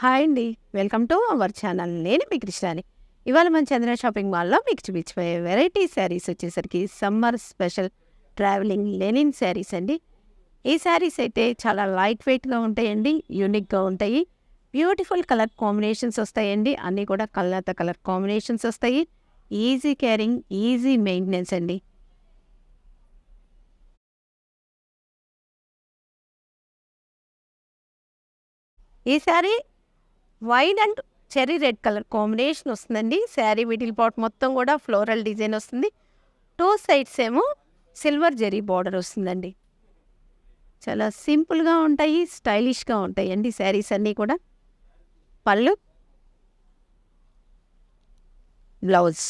Hi అండి. Welcome to our channel. నేను మీ కృష్ణాని. ఇవాళ మన చంద్ర షాపింగ్ మాల్‌లో మీకు చూపించబోయే వెరైటీ శారీస్ వచ్చేసరికి summer special travelling linen saris అండి. ఈ శారీస్ అయితే చాలా లైట్ వెయిట్‌గా ఉంటాయండి. యూనిక్‌గా ఉంటాయి. బ్యూటిఫుల్ కలర్ కాంబినేషన్స్ వస్తాయండి. అన్నీ కూడా కలర్ కాంబినేషన్స్ వస్తాయి. ఈజీ క్యారింగ్, ఈజీ మెయింటెనెన్స్ అండి. ఈ sari white and cherry red colour combination వస్తుందండి. శారీ మిడిల్ పార్ట్ మొత్తం కూడా ఫ్లోరల్ డిజైన్ వస్తుంది. 2 సైడ్స్ ఏమో సిల్వర్ జరీ బార్డర్ వస్తుందండి. చాలా సింపుల్‌గా ఉంటాయి. స్టైలిష్‌గా ఉంటాయండి శారీస్ అన్నీ కూడా. పళ్ళు, బ్లౌజ్.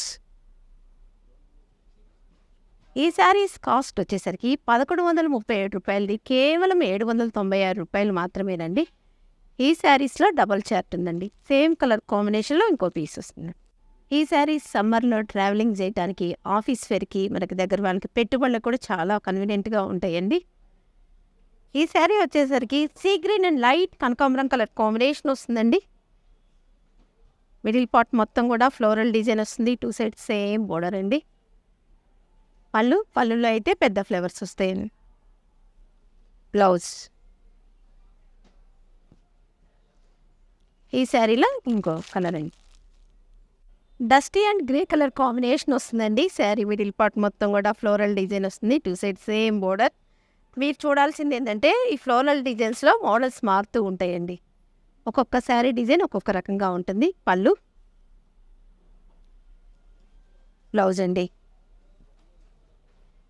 ఈ శారీస్ కాస్ట్ వచ్చేసరికి రూ. 1137 కేవలం రూ. 796 మాత్రమేనండి. ఈ శారీస్‌లో డబల్ చార్ట్ ఉందండి. సేమ్ కలర్ కాంబినేషన్‌లో ఇంకో పీస్ వస్తుంది. ఈ శారీస్ సమ్మర్‌లో ట్రావెలింగ్ చేయటానికి, ఆఫీస్ వేర్‌కి, మనకి దగ్గర వాళ్ళకి పెట్టుబడులకు కూడా చాలా కన్వీనియంట్‌గా ఉంటాయండి. ఈ శారీ వచ్చేసరికి సీ గ్రీన్ అండ్ లైట్ కనకాంబరం కలర్ కాంబినేషన్ వస్తుందండి. మిడిల్ పార్ట్ మొత్తం కూడా ఫ్లోరల్ డిజైన్ వస్తుంది. 2 సైడ్స్ సేమ్ బోర్డర్ అండి. పళ్ళులో అయితే పెద్ద ఫ్లవర్స్ వస్తాయండి. బ్లౌజ్. ఈ శారీలో ఇంకో కలర్ అండి. Dusty and grey colour combination వస్తుందండి. శారీ మిడిల్ పార్ట్ మొత్తం కూడా ఫ్లోరల్ డిజైన్ వస్తుంది. 2 సైడ్స్ సేమ్ బోర్డర్. మీరు చూడాల్సింది ఏంటంటే ఈ ఫ్లోరల్ డిజైన్స్లో మోడల్స్ మారుతూ ఉంటాయండి. ఒక్కొక్క శారీ డిజైన్ ఒక్కొక్క రకంగా ఉంటుంది. పళ్ళు, బ్లౌజ్ అండి.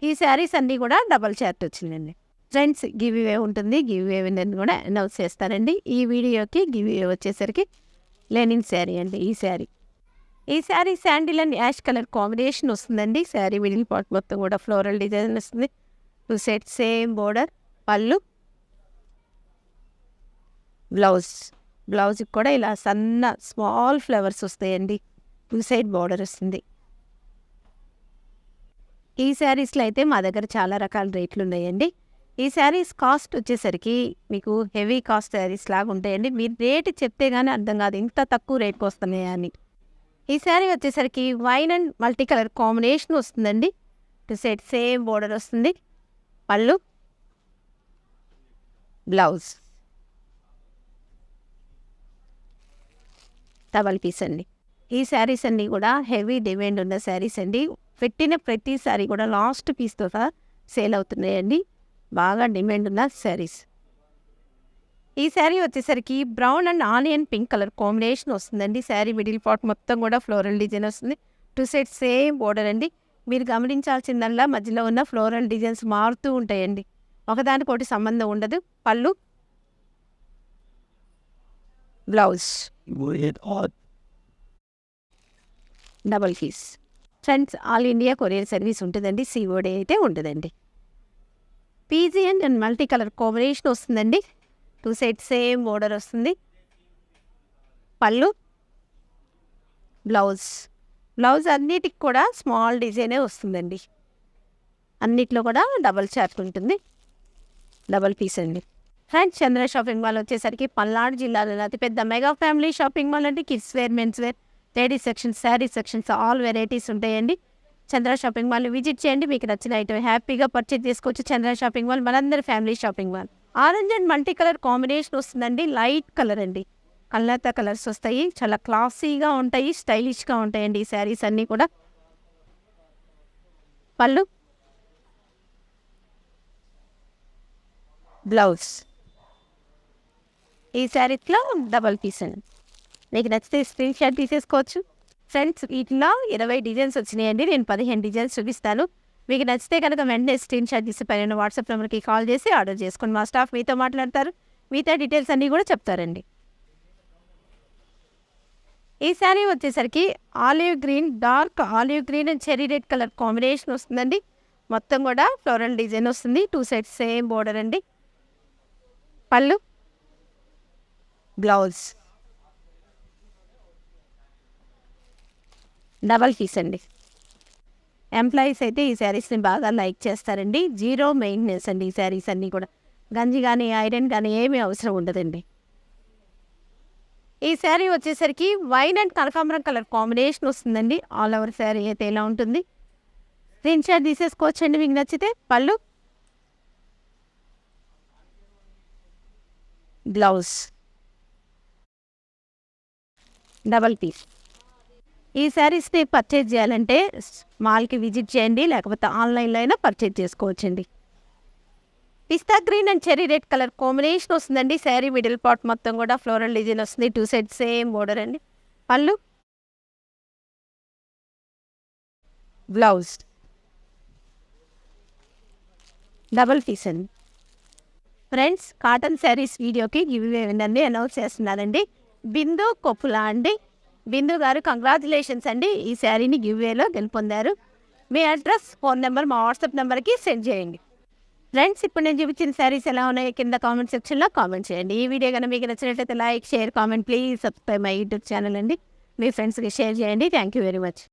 ఈ శారీస్ అన్నీ కూడా డబల్ చార్ట్ వచ్చిందండి. ఫ్రెండ్స్, గివ్ అవే ఉంటుంది. గివ్ అవే విన్నర్ని కూడా అనౌన్స్ చేస్తానండి. ఈ వీడియోకి గివ్ అవే వచ్చేసరికి లెనిన్ శారీ అండి. ఈ sari sandal and ash colour combination వస్తుందండి. శారీ మిడిల్ పార్ట్ మొత్తం కూడా ఫ్లోరల్ డిజైన్ వస్తుంది. 2 సైడ్స్ సేమ్ బోర్డర్. పళ్ళు, బ్లౌజ్కి కూడా ఇలా సన్న స్మాల్ ఫ్లవర్స్ వస్తాయండి. 2 సైడ్ బోర్డర్ వస్తుంది. ఈ శారీస్లో అయితే మా దగ్గర చాలా రకాల రేట్లు ఉన్నాయండి. ఈ శారీస్ కాస్ట్ వచ్చేసరికి మీకు హెవీ కాస్ట్ శారీస్ లాగా ఉంటాయండి. మీరు రేటు చెప్తే కానీ అర్థం కాదు ఇంత తక్కువ రేట్కి వస్తున్నాయా అని. ఈ శారీ వచ్చేసరికి wine and multi colour combination వస్తుందండి. 2 సైడ్ సేమ్ బోర్డర్ వస్తుంది. పళ్ళు, బ్లౌజ్. డబల్ పీస్ అండి. ఈ శారీస్ అన్నీ కూడా హెవీ డిమాండ్ ఉన్న శారీస్ అండి. పెట్టిన ప్రతి శారీ కూడా లాస్ట్ పీస్తో సహా సేల్ అవుతున్నాయండి. బాగా డిమాండ్ ఉన్న శారీస్. ఈ శారీ వచ్చేసరికి brown and onion pink colour combination వస్తుందండి. శారీ మిడిల్ పార్ట్ మొత్తం కూడా ఫ్లోరల్ డిజైన్ వస్తుంది. 2 సైడ్స్ సేమ్ బోర్డర్ అండి. మీరు గమనించాల్సిందల్లా మధ్యలో ఉన్న ఫ్లోరల్ డిజైన్స్ మారుతూ ఉంటాయండి. ఒకదానికొకటి సంబంధం ఉండదు. పళ్ళు, blouse. Double piece. Friends, all India courier service ఉంటుందండి. COD అయితే ఉంటుందండి. PG and multi colour combination వస్తుందండి. 2 సైడ్స్ సేమ్ బోర్డర్ వస్తుంది. పళ్ళు, బ్లౌజ్ అన్నిటికి కూడా స్మాల్ డిజైనే వస్తుందండి. అన్నిట్లో కూడా డబల్ చార్ట్ ఉంటుంది. డబల్ పీస్ అండి. ఫ్రెండ్స్, చంద్ర షాపింగ్ మాల్ వచ్చేసరికి పల్నాడు జిల్లాలో అతిపెద్ద మెగా ఫ్యామిలీ షాపింగ్ మాల్ అండి. Kids wear, men's wear, ladies sections, sari sections all varieties ఉంటాయండి. చంద్ర షాపింగ్ మాల్ని విజిట్ చేయండి. మీకు నచ్చిన ఐటమ్ హ్యాపీగా పర్చేజ్ చేసుకోవచ్చు. చంద్ర షాపింగ్ మాల్ మనందరి family shopping mall. Orange and multi colour combination వస్తుందండి. లైట్ కలర్ అండి. కళ్ళత కలర్స్ వస్తాయి. చాలా క్లాసీగా ఉంటాయి. స్టైలిష్గా ఉంటాయండి ఈ శారీస్ అన్నీ కూడా. పళ్ళు, బ్లౌజ్. ఈ శారీస్లో డబల్ పీస్ అండి. మీకు నచ్చితే స్క్రీన్ షాట్ తీసేసుకోవచ్చు. ఫ్రెండ్స్, వీటిలో 20 డిజైన్స్ వచ్చినాయండి. నేను 15 డిజైన్స్ చూపిస్తాను. మీకు నచ్చితే కనుక వెంటనే స్క్రీన్ షాట్ తీసి పైన వాట్సాప్ నెంబర్కి కాల్ చేసి ఆర్డర్ చేసుకోండి. మా స్టాఫ్ మీతో మాట్లాడతారు. మిగతా డీటెయిల్స్ అన్నీ కూడా చెప్తారండి. ఈ శారీ వచ్చేసరికి dark olive green and cherry red colour combination వస్తుందండి. మొత్తం కూడా ఫ్లోరల్ డిజైన్ వస్తుంది. 2 సైడ్స్ సేమ్ బోర్డర్ అండి. పళ్ళు, బ్లౌజ్. డబల్ పీస్ అండి. ఎంప్లాయీస్ అయితే ఈ శారీస్ని బాగా లైక్ చేస్తారండి. 0 మెయింటెనెన్స్ అండి ఈ శారీస్ అన్నీ కూడా. గంజి కానీ ఐరన్ కానీ ఏమీ అవసరం ఉండదండి. ఈ శారీ వచ్చేసరికి వైన్ అండ్ కనకాంబరం కలర్ కాంబినేషన్ వస్తుందండి. ఆల్ ఓవర్ శారీ అయితే ఇలా ఉంటుంది. స్క్రీన్ షాట్ తీసేసుకోవచ్చండి మీకు నచ్చితే. పళ్ళు, బ్లౌజ్, డబల్ పీస్. ఈ శారీస్ని పర్చేజ్ చేయాలంటే మాల్కి విజిట్ చేయండి, లేకపోతే ఆన్లైన్లో అయినా పర్చేజ్ చేసుకోవచ్చండి. పిస్తా green and cherry red colour combination వస్తుందండి. శారీ మిడిల్ పార్ట్ మొత్తం కూడా ఫ్లోరల్ డిజైన్ వస్తుంది. 2 సైడ్స్ సేమ్ బోర్డర్ అండి. పళ్ళు, బ్లౌజ్, డబల్ పీస్ అండి. ఫ్రెండ్స్, కాటన్ శారీస్ వీడియోకి గివ్ అవే అండి అనౌన్స్ చేస్తున్నానండి. బిందు కొప్పులా అండి. బిందు గారు కంగ్రాచులేషన్స్ అండి, ఈ శారీని గివ్ వేలో గెలుపొందారు. మీ అడ్రస్, ఫోన్ నెంబర్ మా వాట్సాప్ నెంబర్కి సెండ్ చేయండి. ఫ్రెండ్స్, ఇప్పుడు నేను చూపించిన శారీస్ ఎలా ఉన్నాయో కింద కామెంట్ సెక్షన్లో కామెంట్ చేయండి. ఈ వీడియో కనుక మీకు నచ్చినట్లయితే like, share, comment, please subscribe my YouTube channel అండి. మీ ఫ్రెండ్స్కి షేర్ చేయండి. Thank you very much.